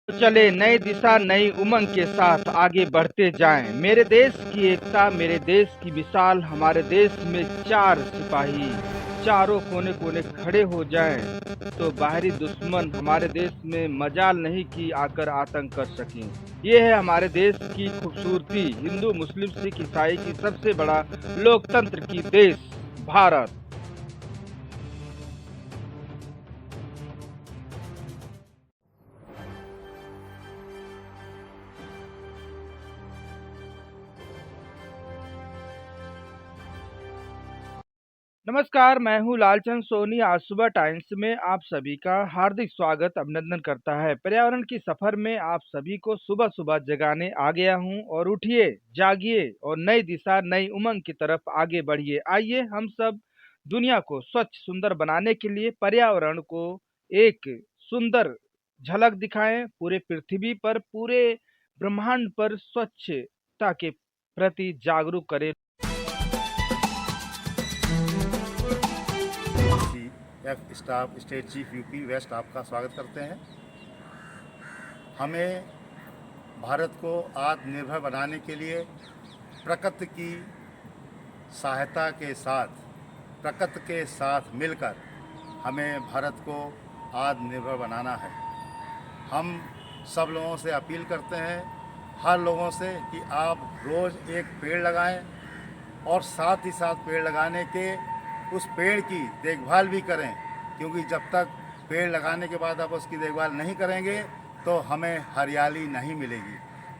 तो चले नई दिशा नई उमंग के साथ आगे बढ़ते जाएं। मेरे देश की एकता, मेरे देश की मिसाल, हमारे देश में चार सिपाही चारों कोने कोने खड़े हो जाएं तो बाहरी दुश्मन हमारे देश में मजाल नहीं कि आकर आतंक कर सकें। ये है हमारे देश की खूबसूरती, हिंदू मुस्लिम सिख ईसाई की सबसे बड़ा लोकतंत्र की देश भारत। नमस्कार, मैं हूँ लालचंद सोनी। आज सुबह टाइम्स में आप सभी का हार्दिक स्वागत अभिनंदन करता है। पर्यावरण की सफर में आप सभी को सुबह सुबह जगाने आ गया हूँ और उठिए, जागिए और नई दिशा नई उमंग की तरफ आगे बढ़िए। आइए हम सब दुनिया को स्वच्छ सुंदर बनाने के लिए पर्यावरण को एक सुंदर झलक दिखाएं। पूरे पृथ्वी पर, पूरे ब्रह्मांड पर स्वच्छता के प्रति जागरूक करें। C F staff state chief UP west आपका स्वागत करते हैं। हमें भारत को आत्मनिर्भर बनाने के लिए प्रकृति की सहायता के साथ, प्रकृति के साथ मिलकर हमें भारत को आत्मनिर्भर बनाना है। हम सब लोगों से अपील करते हैं, हर लोगों से, कि आप रोज़ एक पेड़ लगाएं और साथ ही साथ पेड़ लगाने के उस पेड़ की देखभाल भी करें, क्योंकि जब तक पेड़ लगाने के बाद आप उसकी देखभाल नहीं करेंगे तो हमें हरियाली नहीं मिलेगी।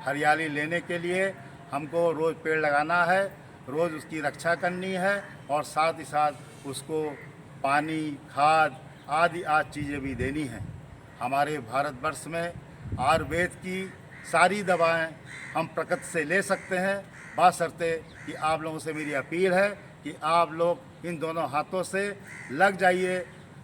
हरियाली लेने के लिए हमको रोज़ पेड़ लगाना है, रोज़ उसकी रक्षा करनी है और साथ ही साथ उसको पानी, खाद आदि चीज़ें भी देनी हैं। हमारे भारतवर्ष में आयुर्वेद की सारी दवाएं हम प्रकृति से ले सकते हैं, बशर्ते कि आप लोगों से मेरी अपील है कि आप लोग इन दोनों हाथों से लग जाइए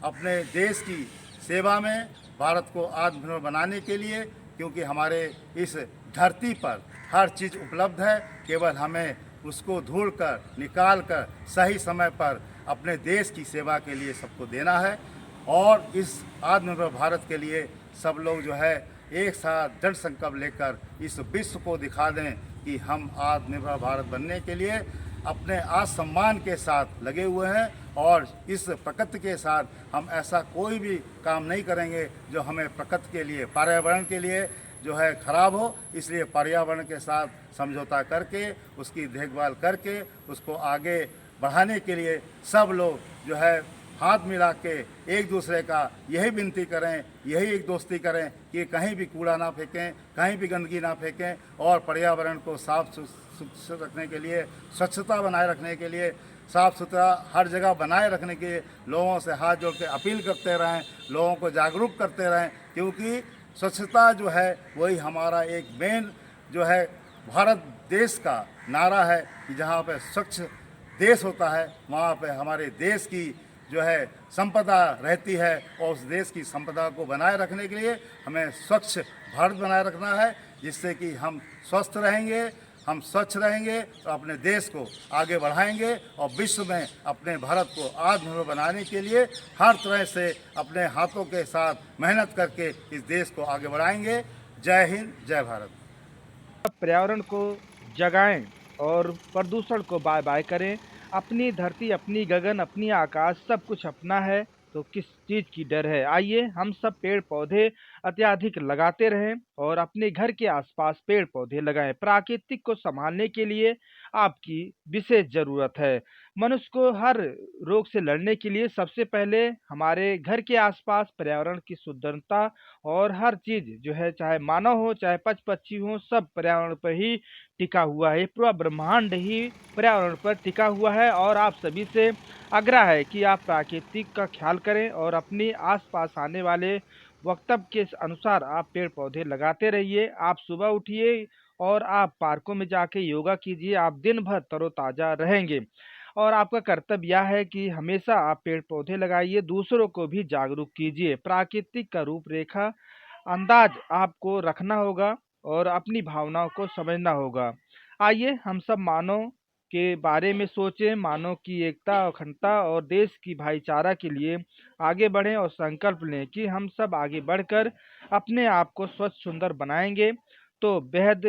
अपने देश की सेवा में, भारत को आत्मनिर्भर बनाने के लिए, क्योंकि हमारे इस धरती पर हर चीज़ उपलब्ध है। केवल हमें उसको ढूंढ कर निकाल कर सही समय पर अपने देश की सेवा के लिए सबको देना है। और इस आत्मनिर्भर भारत के लिए सब लोग जो है एक साथ दृढ़ संकल्प लेकर इस विश्व को दिखा दें कि हम आत्मनिर्भर भारत बनने के लिए अपने आत्मसम्मान के साथ लगे हुए हैं और इस प्रकृति के साथ हम ऐसा कोई भी काम नहीं करेंगे जो हमें प्रकृति के लिए, पर्यावरण के लिए जो है खराब हो। इसलिए पर्यावरण के साथ समझौता करके, उसकी देखभाल करके, उसको आगे बढ़ाने के लिए सब लोग जो है हाथ मिला के एक दूसरे का यही विनती करें, यही एक दोस्ती करें कि कहीं भी कूड़ा ना फेंकें, कहीं भी गंदगी ना फेंकें और पर्यावरण को साफ रखने के लिए, स्वच्छता बनाए रखने के लिए, साफ़ सुथरा हर जगह बनाए रखने के लिए लोगों से हाथ जोड़ के अपील करते रहें, लोगों को जागरूक करते रहें, क्योंकि स्वच्छता जो है वही हमारा एक मेन जो है भारत देश का नारा है कि जहाँ पे स्वच्छ देश होता है वहाँ पे हमारे देश की जो है संपदा रहती है। और उस देश की संपदा को बनाए रखने के लिए हमें स्वच्छ भारत बनाए रखना है, जिससे कि हम स्वस्थ रहेंगे, हम स्वच्छ रहेंगे तो अपने देश को आगे बढ़ाएंगे और विश्व में अपने भारत को आत्मनिर्भर बनाने के लिए हर तरह से अपने हाथों के साथ मेहनत करके इस देश को आगे बढ़ाएंगे। जय हिंद, जय भारत। पर्यावरण को जगाएं और प्रदूषण को बाय बाय करें। अपनी धरती, अपनी गगन, अपनी आकाश सब कुछ अपना है, तो किस चीज की डर है। आइए हम सब पेड़ पौधे अत्याधिक लगाते रहें और अपने घर के आसपास पेड़ पौधे लगाएं। प्राकृतिक को संभालने के लिए आपकी विशेष जरूरत है। मनुष्य को हर रोग से लड़ने के लिए सबसे पहले हमारे घर के आसपास पर्यावरण की शुद्धता और हर चीज जो है, चाहे मानव हो चाहे पशु पक्षी हो, सब पर्यावरण पर ही टिका हुआ है। ये पूरा ब्रह्मांड ही पर्यावरण पर टिका हुआ है और आप सभी से आग्रह है कि आप प्राकृतिक का ख्याल करें और अपने आसपास आने वाले वक्तव्य के अनुसार आप पेड़ पौधे लगाते रहिए। आप सुबह उठिए और आप पार्कों में जाके योगा कीजिए, आप दिन भर तरोताजा रहेंगे। और आपका कर्तव्य यह है कि हमेशा आप पेड़ पौधे लगाइए, दूसरों को भी जागरूक कीजिए। प्राकृतिक का रूपरेखा अंदाज आपको रखना होगा और अपनी भावनाओं को समझना होगा। आइए हम सब मानव के बारे में सोचें, मानव की एकता, अखंडता और देश की भाईचारा के लिए आगे बढ़ें और संकल्प लें कि हम सब आगे बढ़कर अपने आप को स्वच्छ सुंदर बनाएंगे। तो बेहद